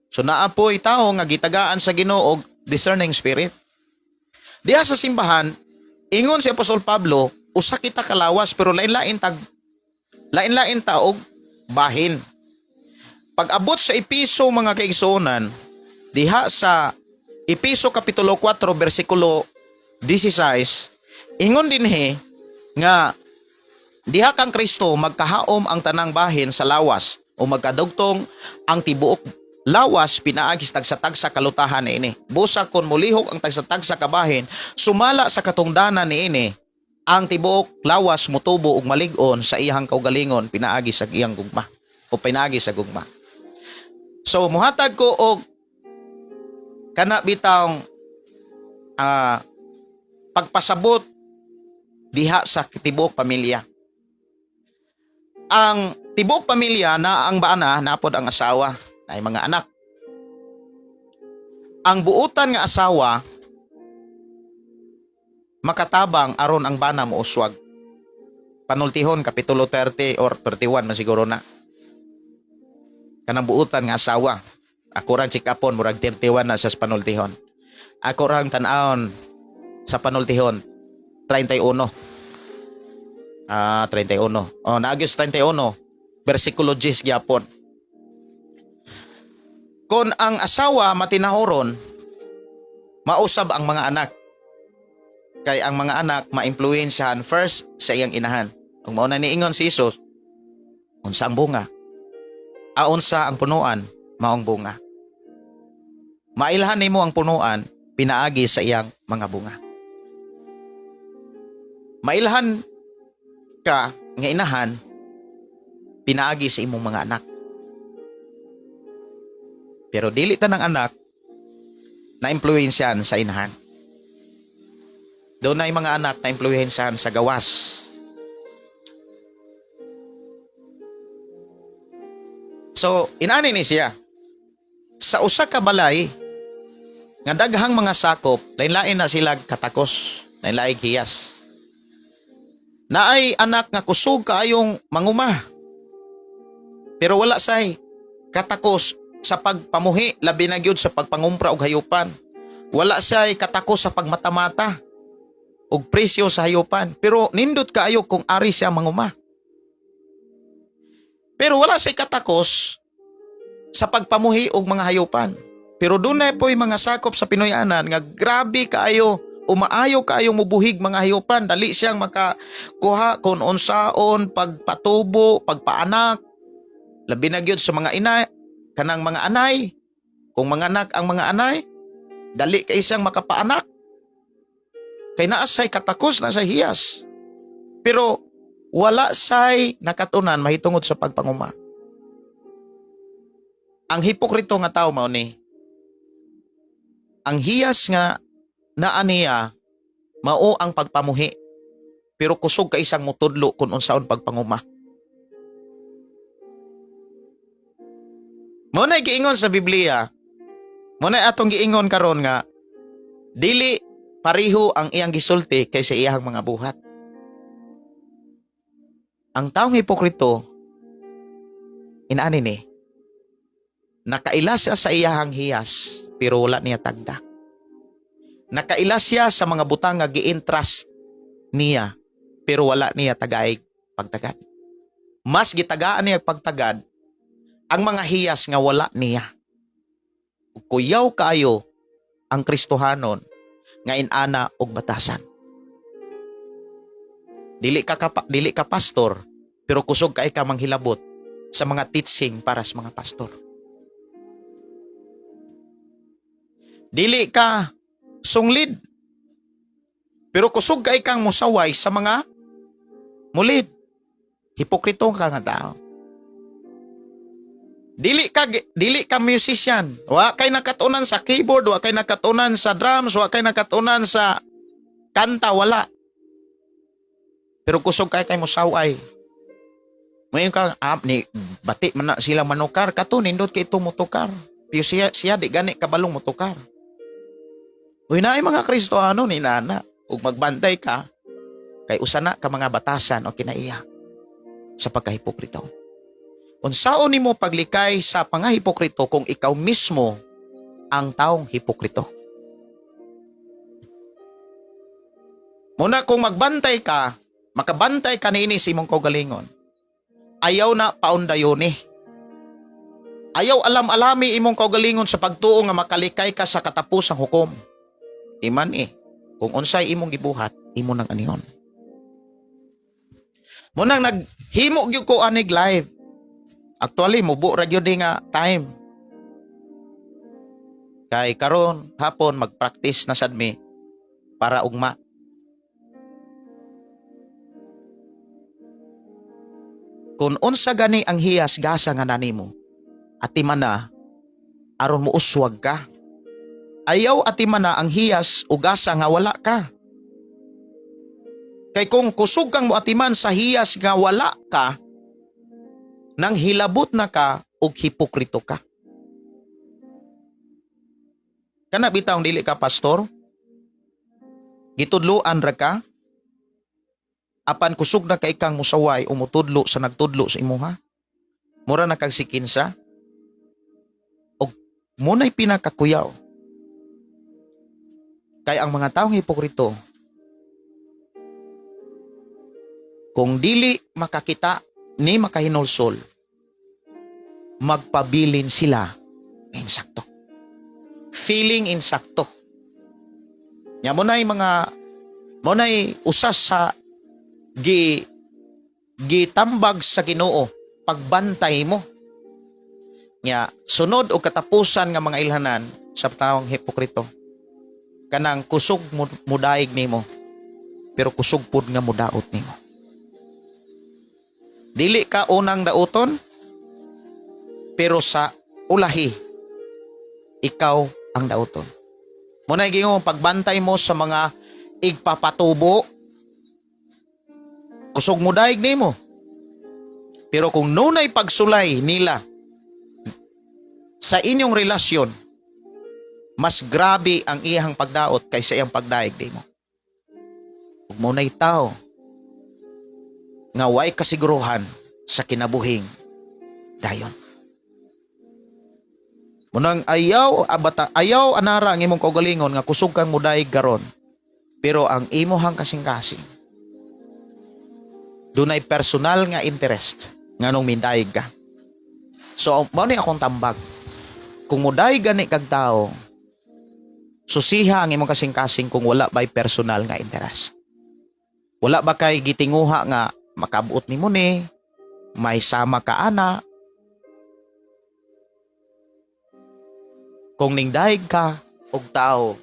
So naapoy tao nga gitagaan sa Ginoo og discerning spirit. Diha sa simbahan, ingon si Apostol Pablo, usa kita kalawas pero lain-lain taog bahin. Pag-abot sa Episo mga kaigsuonan, diha sa Episo kapitulo 4 bersikulo 16, ingon dinhi nga diha kang Kristo magkahaom ang tanang bahin sa lawas o magkadugtong ang tibuok lawas pinaagis tagsa-tagsa kalutahan niini. Busa kon mulihok ang tagsa-tagsa kabahin, sumala sa katungdanan niini ang tibuok lawas mutubo og malig-on sa iyang kaugalingon pinaagi sa iyang gugma o pinaagi sa gugma. So muhatag ko og kana bitawng pagpasabot diha sa tibuok pamilya. Ang tibuok pamilya na ang baana napod ang asawa ay mga anak. Ang buutan nga asawa makatabang aron ang bana mo uswag. Panultihon kapitulo 30 or 31 masiguro na. Kanang buutan nga asawa. Ako rang chikapon murag 31 na sa panultihon. Ako rang tan-aon sa panultihon 31. 31. Naagos 31 bersikulo 10 gyapon. Kung ang asawa matinahoron, mausab ang mga anak. Kay ang mga anak maimpluwensyahan first sa iyang inahan. Kung mao na niingon si Jesus, unsa ang bunga? Unsa ang punuan? Maong bunga. Mailhan nimo ang punuan, pinaagi sa iyang mga bunga. Mailhan ka nga inahan, pinaagi sa imong mga anak. Pero dili tanang anak na impluwensyahan sa inahan. Doon na yung mga anak na impluwensyahan sa gawas. So, inani ni siya. Sa usa ka balay, nga daghang mga sakop, lain-lain na sila katakos, lain-laing hiyas. Naay anak nga kusog kaayong manguma. Pero wala say katakos sa pagpamuhi, labi na gyud sa pagpangumpra og hayupan. Wala say katakos sa pagmatamata og presyo sa hayupan. Pero nindot kaayo kung ari siya manguma. Pero wala say katakos sa pagpamuhi og mga hayupan. Pero dunay po'y mga sakop sa Pinoyanan nga grabe kaayo, umaayo kaayo mubuhig mga hayupan. Dali siyang makakuha kung unsaon, pagpatubo, pagpaanak. Labi na gyud sa mga ina, kanang mga anay. Kung mga anak ang mga anay, dali kay siyang makapaanak. Kay naa say katakos na sa hiyas. Pero wala say nakatunan mahitungod sa pagpanguma. Ang hipokrito nga tao mao ni, ang hiyas nga naa niya mao ang pagpamuhi, pero kusog ka isang mutudlo kung unsaon pagpanguma. Mo na giingon sa Biblia, mo na atong giingon karon nga dili pareho ang iyang gisulti kaysa iyang mga buhat. Ang taong hipokrito, inaani ni, nakaila siya sa iyahang hiyas, pero wala niya tagda. Nakaila siya sa mga butang nga gi-entrust niya, pero wala niya tagaig pagtagad. Mas gitagaan niya pagtagad ang mga hiyas nga wala niya. Kuyaw kayo ang Kristohanon nga inana og batasan. Dili ka pastor, pero kusog kay ka manghilabot sa mga teaching para sa mga pastor. Dili ka sunglid, pero kusog kay kang musaway sa mga mulid. Hipokrito ka nga tao. Dili ka musician. Wa kay nakatunan sa keyboard, wa kay nakatunan sa drums, wa kay nakatunan sa kanta, wala. Pero kusog kay musaway. Ngayon ka, ni bati man na sila manukar, kato nindot kay itong motukar. Pero siya di gani kabalong motukar. Uy na ay mga Kristohano ni nana, ug magbantay ka, kay usana ka mga batasan o kinaiya sa pagkahipokrito. Unsaon nimo paglikay sa pangahipokrito kung ikaw mismo ang taong hipokrito? Muna kung magbantay ka, makabantay ka nini sa imong kaugalingon, ayaw na paundayoni. Ayaw alam-alami imong kaugalingon sa pagtuo nga makalikay ka sa katapusang hukom. Iman kung unsay imong gibuhat, imo nang anihon. Munang naghimo gyud ko anig live. Actually, mubo ra gyud nga time. Kay karon hapon mag-practice na sad mi para ugma. Kung unsa gani ang hiyas gasa nga nanimo, atiman na aron mo uswag ka. Ayaw atiman na ang hiyas o gasa nga wala ka. Kay kung kusog kang mo atiman sa hiyas nga wala ka, nang hilabot na ka og hipokrito ka. Kana bitaw dili ka pastor, gitudloan ra ka, apan kusog na kay kang musaway o mutudlo sa nagtudlo sa imuha, mura na kag sikinsa, og muna'y pinakakuyaw. Kay ang mga taong hipokrito, kung dili makakita ni makahinulsol, magpabilin sila insakto. Feeling insakto. Nya mo na'y usas sa gitambag sa Ginoo pagbantay mo. Nya sunod o katapusan nga mga ilhanan sa taong hipokrito. Kanang kusog mudaig nimo, pero kusog pud nga mudaot nimo. Dili ka unang dauton, pero sa ulahi, ikaw ang dauton. Muna yung pagbantay mo sa mga igpapatubo, kusog mo daig nimo. Pero kung nunay pagsulay nila sa inyong relasyon, mas grabe ang iyang pagdaot kaysa iyang pagdaig nimo. Ug mo na'y tao nga way kasiguruhan sa kinabuhing dayon. Munang ayaw anara ang imong kaugalingon nga kusog kang mudaig karon, pero ang imuhang kasing-kasing dunay personal nga interest nganong mindaig ka. So mao ni akong tambag, kung mudaig gani kag tao, susiha ang imong kasing-kasing kung wala ba'y personal nga interest. Wala ba kay gitinguha nga makabuot nimo ni, may sama ka ana. Kung ningdaig ka og tao,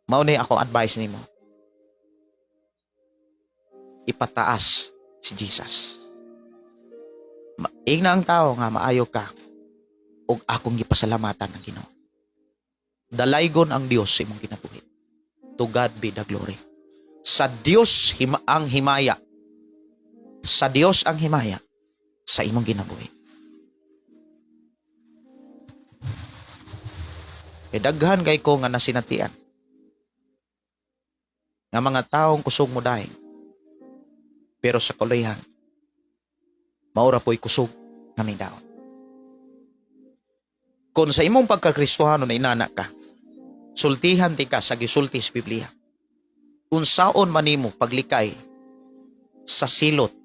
mao ni akong advice nimo, ipataas si Jesus. Ingna ang tao nga maayo ka og akong gipasalamatan ng Ginoo. Dalaygon ang Dios sa imong kinabuhi. To God be the glory. Sa Dios ang himaya. Sa Dios ang himaya sa imong kinabuhi. Kay daghan kay ko nga nasinatian nga mga taong kusog mo daig, pero sa kalayhan maura po'y kusog nga may daon. Kung sa imong pagkakristohano na inana ka, sultihan ti ka sa gisulti sa Biblia. Unsaon manimo paglikay sa silot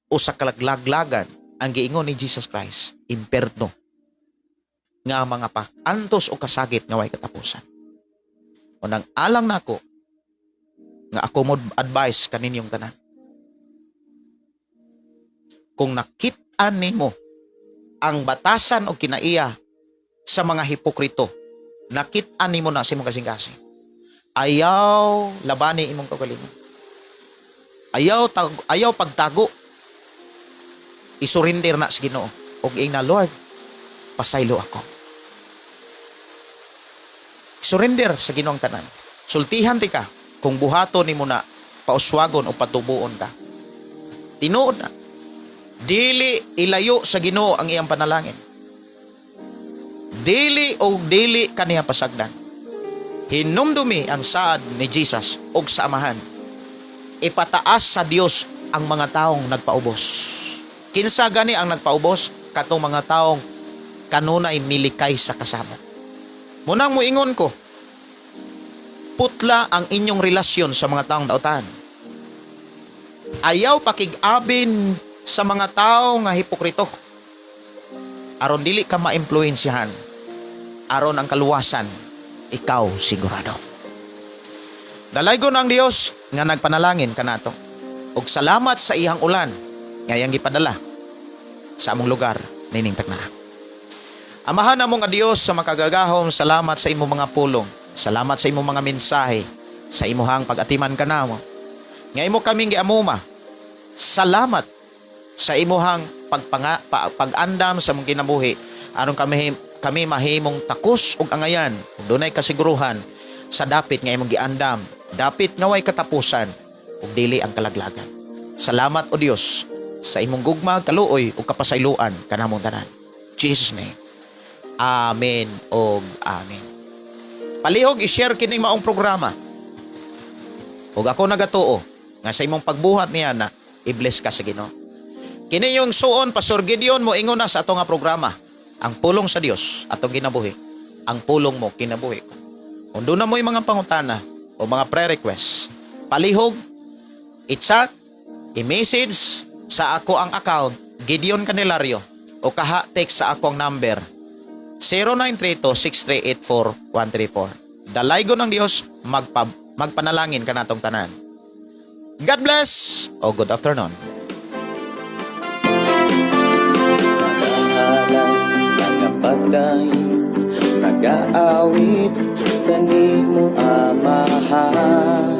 o sa kalaglaglagan ang giingon ni Jesus Christ, imperno nga mga antos o kasagit nga way katapusan. Unang alang nako nga ako mo advice kaninyong tanan. Kung nakit-an nimo ang batasan o kinaiya sa mga hipokrito, nakit-an nimo na sa imong kasing-kasing. Ayaw labani imong kaugalingon. Ayaw pagtago. Isurrender na sa Ginoo. Og ing na, Lord, pasaylo ako. Surrender sa Ginoong tanan. Sultihan ti ka kung buhaton nimo na pauswagon o patubuon ka. Tinuod na. Dili ilayo sa Ginoo ang iyang panalangin. Dili kaniya pasagdan. Hinumdumi ang saad ni Jesus og sa Amahan. Ipataas sa Dios ang mga taong nagpaubos. Kinsa gani ang nagpaubos? Katong mga taong kanunay milikay sa kasama. Munang muingon ko, putla ang inyong relasyon sa mga taong dautan. Ayaw pakig-abin sa mga tao nga hipokrito. Aron dili ka maimpluwensyahan. Aron ang kaluwasan, ikaw sigurado. Dalaygon ang Dios nga nagpanalangin kanato. Og salamat sa iyang ulan nga iyang gipadala sa among lugar nining tagna. Amahan namong nga Dios sa makagagahom, salamat sa imong mga pulong. Salamat sa imong mga mensahe, sa imuhang pag-atiman kanamo. Nga imo kaming giamuma. Salamat sa imuhang pag-andam sa mong kinabuhi aron kami mahimong takos ug angayan ug dunay kasiguruhan sa dapit nga imong giandam, dapit nga way katapusan ug dili ang kalaglagan. Salamat o Dios sa imong gugma, kaluoy ug kapasayloan kanamong tanan. Jesus name. Amen og amen. Palihog i-share kining maong programa. Ug ako nagatuo nga sa imong pagbuhat niya na i-bless ka sa Ginoo. Kini yung suon Pastor Gideon mo ingon na sa ato nga programa. Ang pulong sa Dios atong ginabuhi. Ang pulong mo kinabuhi ko. Kung doon na mo yung mga pangutana o mga prayer requests, palihog, i-chat, i-message sa ako ang account Gideon Candelario o text sa ako ang number 0932-6384134. Dalaygon ng Dios, magpanalangin ka natong tanan. God bless o good afternoon. Nag-aawit kanimo Amahan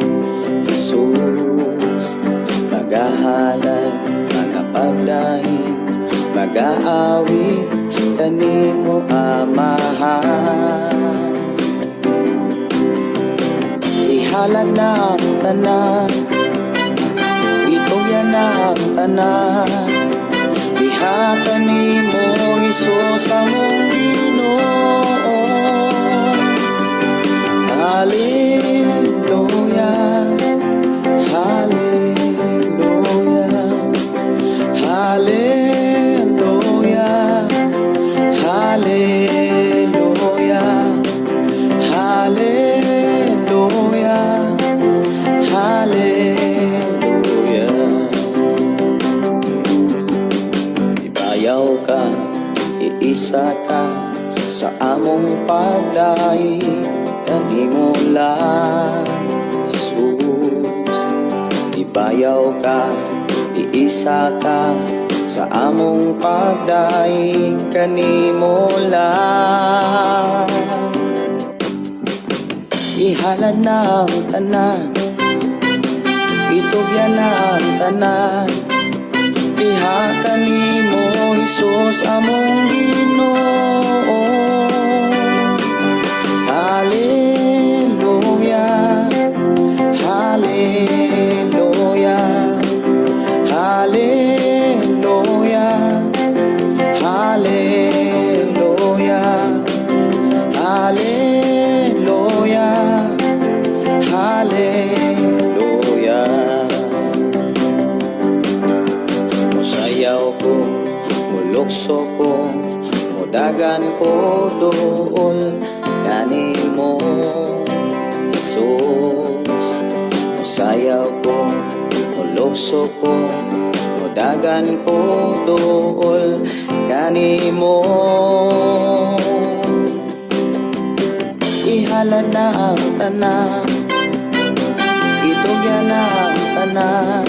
Jesus, magahalad, magapagdaing, mag-aawit kanimo Amahan. Ihalad na ang tanan, ituya na ang tanan, diha kanimo Jesus among Ginoo. Hallelujah, hallelujah, hallelujah, hallelujah, hallelujah, hallelujah. Ibayaw ka, iisa ka sa among pagdaig kanimo lang Jesus. Ibayaw ka, iisa ka sa among pagdaig kanimo lang. Ihalad na ang tanan, itugyan na ang tanan, diha kanimo Jesus among Ginoo. Hallelujah, hallelujah, hallelujah, hallelujah, hallelujah, hallelujah. Musayaw ko, mulukso ko, mudagan ko doon kanimo Jesus. Musayaw ko, mulukso ko, mudagan ko doon kanimo. palad na ang tanan. Itugyan na ang tanan.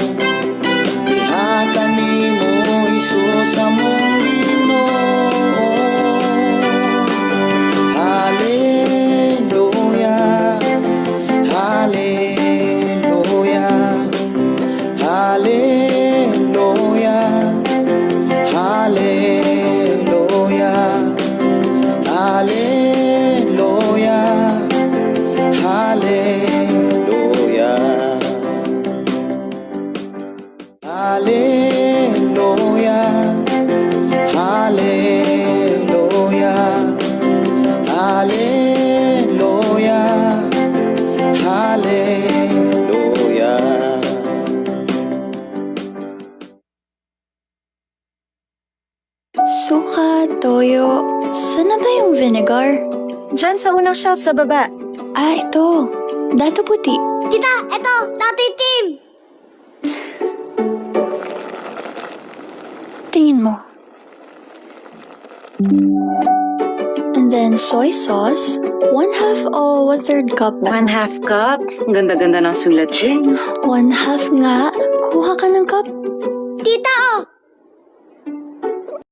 Ihatan nimo Isus among Ginoo. Hallelujah, hallelujah, hallelujah, hallelujah, hallelujah, hallelujah, hallelujah, hallelujah, hallelujah, hallelujah. Suka, toyo. Saan na ba yung vinegar? Diyan sa unang shelf sa baba. Ah, ito. Dato puti. Tita, eto, Tatay Tim! Tingin mo. And then soy sauce. 1/2 o 1/3 cup ba? 1/2 cup. Ang ganda-ganda ng sulat din. 1/2 nga. Kuha ka ng cup. Tita, oh!